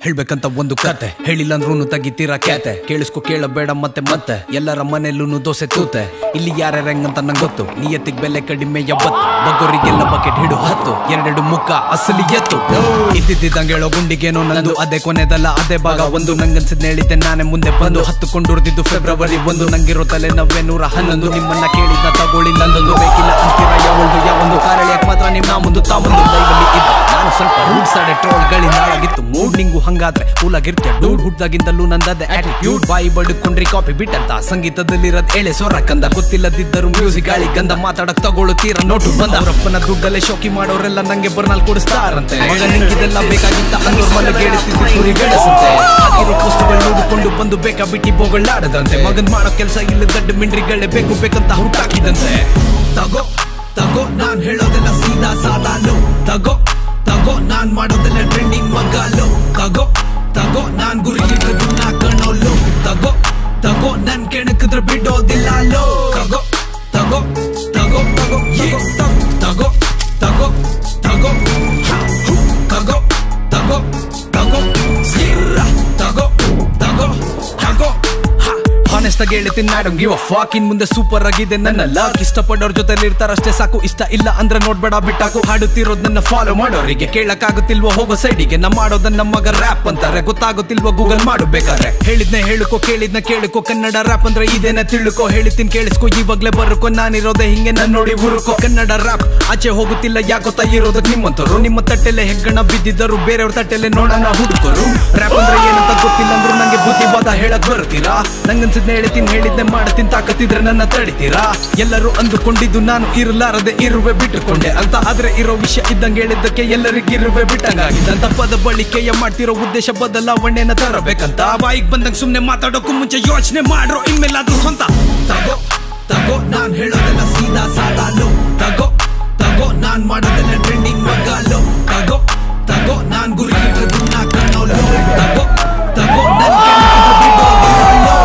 ಹೇಳ್ಬೇಕಂತ ಒಂದು ಕತೆ ಹೇಳಿಲ್ಲ ಅಂದ್ರೂ ತೆಗಿತೀರಾ ಕ್ಯಾತೆ ಕೇಳಿಸ್ಕೊ ಕೇಳಬೇಡ ಮತ್ತೆ ಎಲ್ಲರ ಮನೆಯಲ್ಲೂ ದೋಸೆ ತೂತೆ ಇಲ್ಲಿ ಯಾರ್ಯಾರ ಹೆಂಗಂತ ನಂಗೆ ಗೊತ್ತು ನಿಯತ್ತಿಗೆ ಬೆಲೆ ಕಡಿಮೆ 70 ಬಗ್ಗೋರಿಗೆಲ್ಲ ಬಕೆಟ್ ಹಿಡು 10 ಎರಡೆರಡು ಮುಖ ಅಸಲಿ ಎತ್ತು ಇದ್ದಿದ್ದಂಗೆ ಹೇಳೋ ಗುಂಡಿಗೇನೋ ನಂದು ಅದೇ ಕೊನೆದಲ್ಲ ಅದೇ ಭಾಗ ಒಂದು ನಂಗನ್ಸಿದ್ ಹೇಳಿದ್ದೆ ನಾನೇ ಮುಂದೆ ಬಂದು ಹತ್ತುಕೊಂಡಿರ್ದಿದ್ದು ಫೆಬ್ರವರಿ 1 ನಂಗಿರೋ ತಲೆ 911 ನಿಮ್ಮನ್ನ ಕೇಳಿದ್ನ ತಗೊಳ್ಳಿ ನಂದೊಂದು ಬೇಕಿಲ್ಲ ಅಂತೀರ ಯಾವೊಂದು ಕಾರಳಿಯಕ್ ಮಾತ್ರ ನಿಮ್ಮ ಮುಂದೆ ತಾಮೊಂದು ಲೈವಲ್ಲಿ ಇದ್ದ ನಾನು ಸ್ವಲ್ಪ ರೂಟ್ಸ್ ಆಡೆ ಟ್ರೋಲ್ಗಳಿಂದ ಆಗಿತ್ತು ಮೂಡ್ ನಿಂಗು ಹಂಗಾದ್ರೆ ಕೂಲಾಗಿರ್ತೀಯ ಡೂಡ್ ಹುಟ್ದಾಗಿಂದಲೂ ನಂದದೆ ಆಟಿಟ್ಯೂಡ್ ಬಾಯಿ ಬಡ್ಕೊಂಡ್ರಿ ಕಾಪಿ ಬಿಟ್ಟಂತ ಸಂಗೀತದಲ್ಲಿರೋದ್ ಎಳೆ ಸೊರ ಕಂದ ಗೊತ್ತಿಲ್ಲದಿದ್ದರು ಮ್ಯೂಸಿಕ್ ಗಾಳಿ ಗಂಧ ಮಾತಾಡಕ್ ತಗೊಳ್ಳುತ್ತೀರ ನೋಟು ಬಂದ ಅವರಪ್ಪನ ದುಡ್ಡಲ್ಲೇ ಶೋಕಿ ಮಾಡೋರೆಲ್ಲ ನಂಗೆ ಬರ್ನಾಲ್ ಕೊಡಿಸ್ತಾರಂತೆ ಮಗ ನಿಂಗಿದೆಲ್ಲ ಬೇಕಾಗಿತ್ತ ಅನ್ನೋರ್ ಮನೆ ಕೇಳುತ್ತಿದ್ದು ಕುರಿ ಬೆಳೆಸಂತೆ ಆಗಿರೋ ಪುಸ್ತಕಗಳು ನೋಡಿಕೊಂಡು ಬಂದು ಬೇಕಾ ಬಿಟ್ಟಿ ಬೋಗಳಾಡದಂತೆ ಮಗನ್ ಮಾಡೋ ಕೆಲಸ ಇಲ್ಲ ದಡ್ಡ ಮಿಂಡ್ರಿಗಳೇ ಬೇಕಂತ ಹುಟ್ಟಾಕಿದಂತೆ ತಗೋ ನಾನ್ ಹೇಳೋದೆಲ್ಲ ಸೀದಾ ಸಾಲಾನು ತಗೋ ನಾನ್ ಮಾಡೋದೆಲ್ಲ ಟ್ರೆಂಡಿಂಗ್ ಮಗಾಲು ತಗೋ ನಾನ್ ಗುರಿ ಇಟ್ಟದ್ದು ನಾ ಕಣೋಲು ತಗೋ ನನ್ ಕೆಣಕಿದ್ರೆ ಬಿಡೋದಿಲ್ಲ ಲೋ ತಗೋ ಹಾನೆಸ್ಟಾಗಿ ಹೇಳ್ತೀನಿ ಮ್ಯಾಡಮ್ ಗಿವ್ ಅ ಫಾಕ್ ಇನ್ ಮುಂದೆ ಸೂಪರ್ ಆಗಿದೆ ನನ್ನ ಲಕ್ ಇಷ್ಟಪಡೋರ್ ಜೊತೆಲಿ ಇರ್ತಾರಷ್ಟೇ ಸಾಕು ಇಷ್ಟ ಇಲ್ಲ ಅಂದ್ರೆ ನೋಡ್ಬೇಡ ಬಿಟ್ಟಾಕು ಹಾಡುತ್ತಿರೋದ್ ನನ್ನ ಫಾಲೋ ಮಾಡೋರಿಗೆ ಕೇಳಕ್ಕಾಗುತ್ತಿಲ್ವೋ ಹೋಗೋ ಸೈಡಿಗೆ ನಾ ಮಾಡೋದನ್ನ ಮಗ ರ್ಯಾಪ್ ಅಂತಾರೆ ಗೊತ್ತಾಗುತ್ತಿಲ್ವೋ ಗೂಗಲ್ ಮಾಡಬೇಕಾರೆ ಹೇಳಿದ್ನೆ ಹೇಳುಕೋ ಕೇಳಿದ್ನ ಕೇಳುಕೋ ಕನ್ನಡ ರ್ಯಾಪ್ ಅಂದ್ರೆ ಇದೇನ ತಿಳ್ಕೋ ಹೇಳಿತೀನಿ ಕೇಳಿಸ್ಕೋ ಇವಾಗ್ಲೇ ಬರುಕೋ ನಾನಿರೋದೆ ಹಿಂಗೆ ನನ್ ನೋಡಿ ಹುರುಕೋ ಕನ್ನಡ ರ್ಯಾಪ್ ಆಚೆ ಹೋಗುತ್ತಿಲ್ಲ ಯಾಕೋತಾ ಇರೋದಕ್ ನಿಮ್ಮಂತರು ನಿಮ್ಮ ತಟ್ಟೆಲೆ ಹೆಗ್ಗಣ ಬಿದ್ದಿದ್ದರು ಬೇರೆಯವ್ರ ತಟ್ಟೆಲೆ ನೋಡೋಣ ಹುಡುಕರು ರ್ಯಾಪ್ ಅಂದ್ರೆ ಏನಂತ ಗೊತ್ತಿಲ್ಲ ಅಂದ್ರು ನಂಗೆ ಬುದ್ಧಿವಾದ ಹೇಳಕ್ ಬರ್ತೀರಾ ನಂಗನ್ಸಿದ್ನ ಹೇಳಿದ್ನೆ ಮಾಡ್ತೀನಿ ತಾಕತ್ತಿದ್ರೆ ನನ್ನ ತಡಿತೀರಾ ಎಲ್ಲರೂ ಅಂದುಕೊಂಡಿದ್ದು ನಾನು ಇರಲಾರದೆ ಇರುವೆ ಬಿಟ್ಟುಕೊಂಡೆ ಅಂತ ಆದ್ರೆ ಇರೋ ವಿಷಯ ಇದ್ದಂಗೆ ಹೇಳಿದ್ದಕ್ಕೆ ಎಲ್ಲರಿಗಿರುವೆ ಬಿಟ್ಟಂಗಾಗಿದ್ದಂತ ಪದ ಬಳಿಕೆಯ ಮಾಡ್ತಿರೋ ಉದ್ದೇಶ ಬದಲಾವಣೆನ ತರಬೇಕಂತ ಬಾಯಿಗೆ ಬಂದಂಗ ಸುಮ್ನೆ ಮಾತಾಡೋಕು ಮುಂಚೆ ಯೋಚನೆ ಮಾಡ್ರೋ ಇನ್ಮೇಲಾದ್ರೂ ಸ್ವಂತ ತಗೋ ನಾನ್ ಹೇಳೋದೆಲ್ಲ ಸೀದಾ ಸಾಲಾನು ತಗೋ ನಾನ್ ಮಾಡೋದೆಲ್ಲ ಟ್ರೆಂಡಿಂಗ್ ಮಗಾಲು ತಗೋ ನಾನ್ ಗುರಿ ಇಟ್ಟದ್ದು ನಾ ಕಣೋಲು ತಗೋ ನನ್ ಕೆಣಕಿದ್ರೆ ಬಿಡೋದಿಲ್ಲ ಲೋ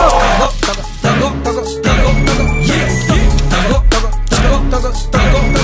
ತಗೋ